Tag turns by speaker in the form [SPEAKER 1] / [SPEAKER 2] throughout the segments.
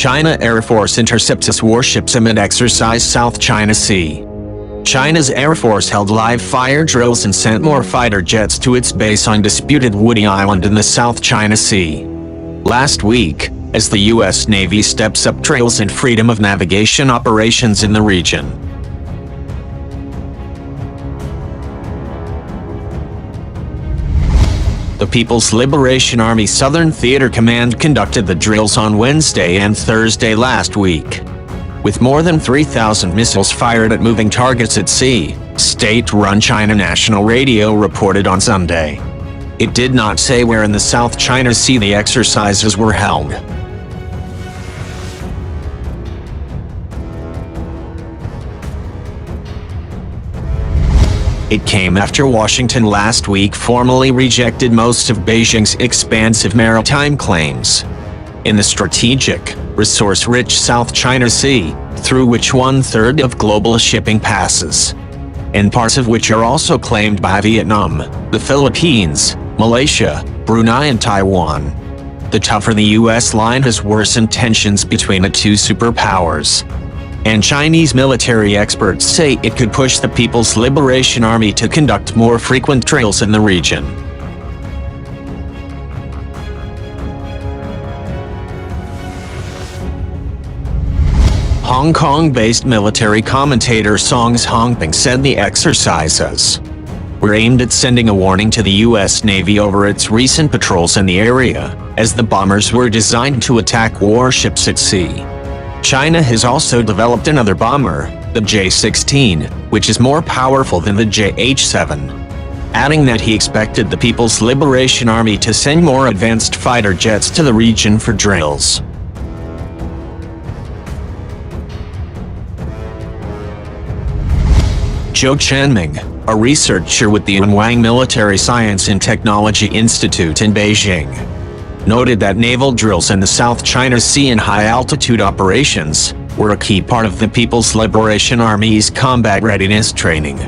[SPEAKER 1] China Air Force intercepts warships amid exercise South China Sea. China's Air Force held live fire drills and sent more fighter jets to its base on disputed Woody Island in the South China Sea last week, as the U.S. Navy steps up drills and freedom of navigation operations in the region. The People's Liberation Army Southern Theater Command conducted the drills on Wednesday and Thursday last week, with more than 3,000 missiles fired at moving targets at sea, state-run China National Radio reported on Sunday. It did not say where in the South China Sea the exercises were held. It came after Washington last week formally rejected most of Beijing's expansive maritime claims in the strategic, resource-rich South China Sea, through which 1/3 of global shipping passes, and parts of which are also claimed by Vietnam, the Philippines, Malaysia, Brunei and Taiwan. The tougher the U.S. line has worsened tensions between the two superpowers, and Chinese military experts say it could push the People's Liberation Army to conduct more frequent drills in the region. Hong Kong-based military commentator Songs Hongping said the exercises were aimed at sending a warning to the U.S. Navy over its recent patrols in the area, as the bombers were designed to attack warships at sea. China has also developed another bomber, the J-16, which is more powerful than the JH-7, adding that he expected the People's Liberation Army to send more advanced fighter jets to the region for drills. Zhou Chenming, a researcher with the Yunwang Military Science and Technology Institute in Beijing, noted that naval drills in the South China Sea and high-altitude operations were a key part of the People's Liberation Army's combat readiness training.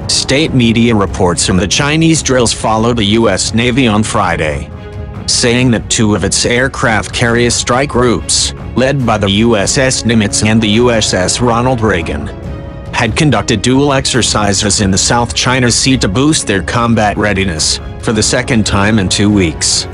[SPEAKER 1] State media reports from the Chinese drills followed the U.S. Navy on Friday, saying that two of its aircraft carrier strike groups, led by the USS Nimitz and the USS Ronald Reagan, had conducted dual exercises in the South China Sea to boost their combat readiness for the second time in 2 weeks.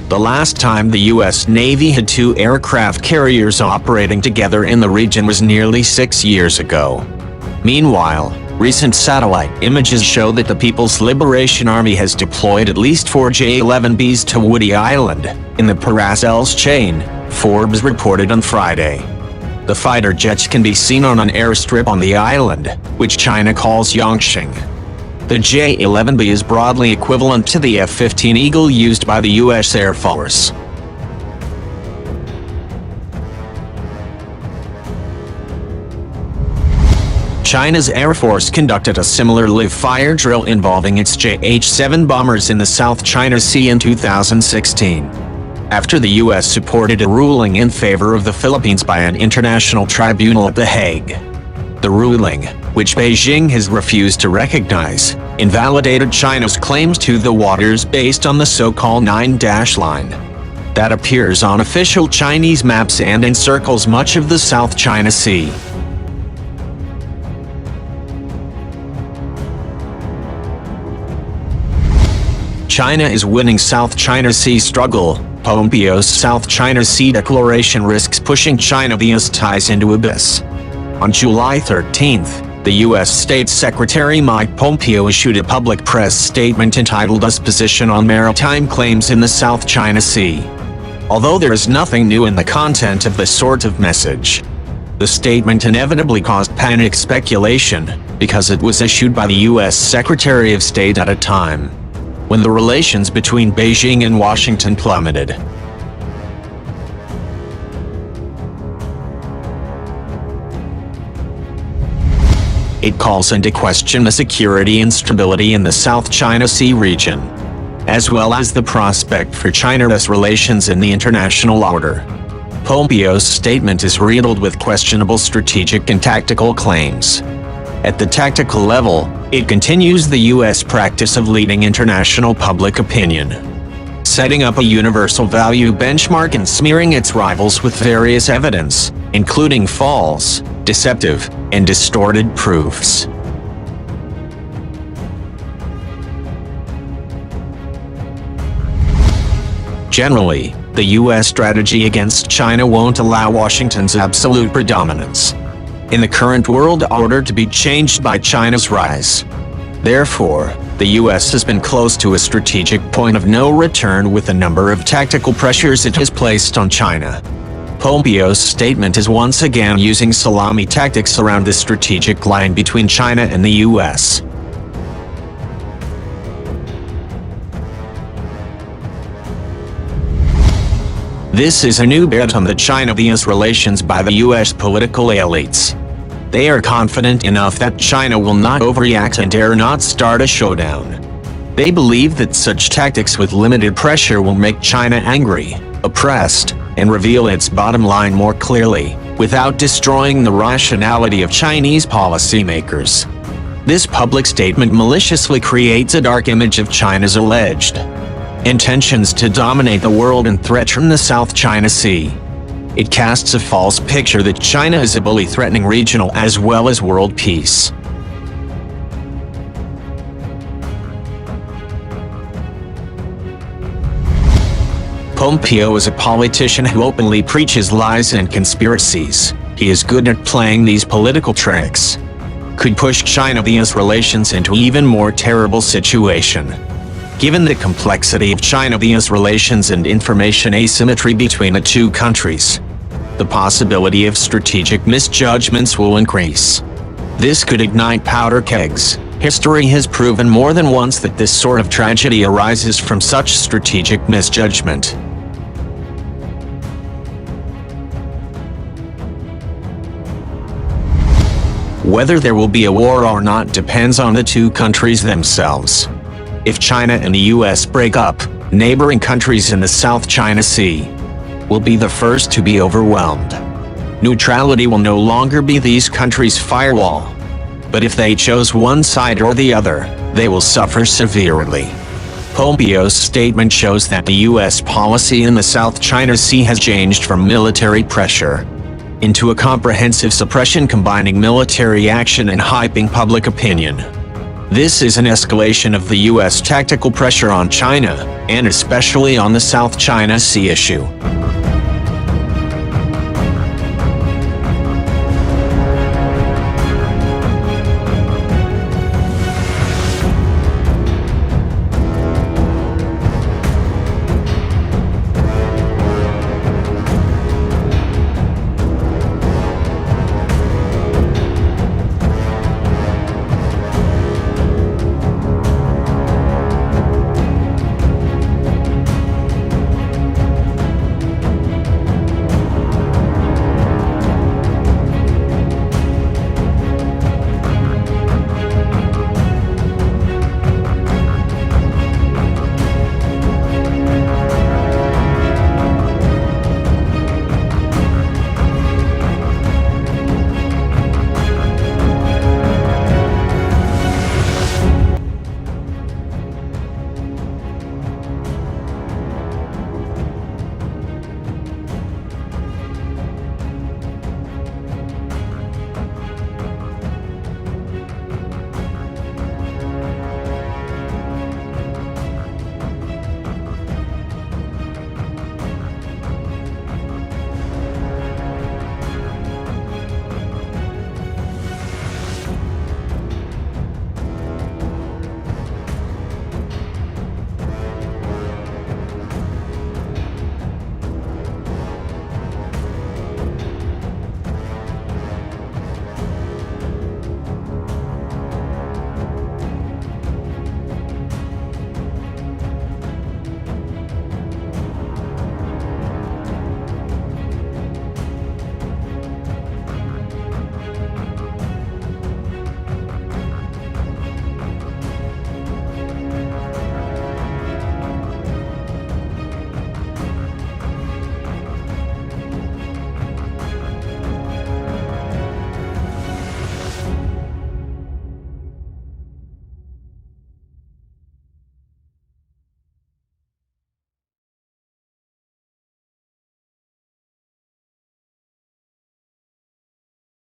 [SPEAKER 1] The last time the U.S. Navy had two aircraft carriers operating together in the region was nearly 6 years ago. Meanwhile, recent satellite images show that the People's Liberation Army has deployed at least 4 J-11Bs to Woody Island, in the Paracels chain, Forbes reported on Friday. The fighter jets can be seen on an airstrip on the island, which China calls Yongqing. The J-11B is broadly equivalent to the F-15 Eagle used by the U.S. Air Force. China's Air Force conducted a similar live fire drill involving its JH-7 bombers in the South China Sea in 2016, after the U.S. supported a ruling in favor of the Philippines by an international tribunal at The Hague. The ruling, which Beijing has refused to recognize, invalidated China's claims to the waters based on the so-called 9-dash line that appears on official Chinese maps and encircles much of the South China Sea. China is winning South China Sea struggle. Pompeo's South China Sea declaration risks pushing China-US ties into abyss. On July 13th, the U.S. State Secretary Mike Pompeo issued a public press statement entitled "US Position on Maritime Claims in the South China Sea." Although there is nothing new in the content of this sort of message, the statement inevitably caused panic speculation, because it was issued by the U.S. Secretary of State at a time when the relations between Beijing and Washington plummeted. It calls into question the security and stability in the South China Sea region, as well as the prospect for China-US relations in the international order. Pompeo's statement is riddled with questionable strategic and tactical claims. At the tactical level, it continues the U.S. practice of leading international public opinion, setting up a universal value benchmark and smearing its rivals with various evidence, including false, deceptive, and distorted proofs. Generally, the U.S. strategy against China won't allow Washington's absolute predominance in the current world order to be changed by China's rise. Therefore, the U.S. has been close to a strategic point of no return with a number of tactical pressures it has placed on China. Pompeo's statement is once again using salami tactics around the strategic line between China and the U.S. This is a new bet on the China-U.S. relations by the U.S. political elites. They are confident enough that China will not overreact and dare not start a showdown. They believe that such tactics with limited pressure will make China angry, oppressed, and reveal its bottom line more clearly, without destroying the rationality of Chinese policymakers. This public statement maliciously creates a dark image of China's alleged intentions to dominate the world and threat from the South China Sea. It casts a false picture that China is a bully threatening regional as well as world peace. Pompeo is a politician who openly preaches lies and conspiracies. He is good at playing these political tricks. Could push China-U.S. relations into even more terrible situation. Given the complexity of China-U.S. relations and information asymmetry between the two countries, the possibility of strategic misjudgments will increase. This could ignite powder kegs. History has proven more than once that this sort of tragedy arises from such strategic misjudgment. Whether there will be a war or not depends on the two countries themselves. If China and the U.S. break up, neighboring countries in the South China Sea will be the first to be overwhelmed. Neutrality will no longer be these countries' firewall. But if they chose one side or the other, they will suffer severely. Pompeo's statement shows that the U.S. policy in the South China Sea has changed from military pressure into a comprehensive suppression combining military action and hyping public opinion. This is an escalation of the U.S. tactical pressure on China, and especially on the South China Sea issue.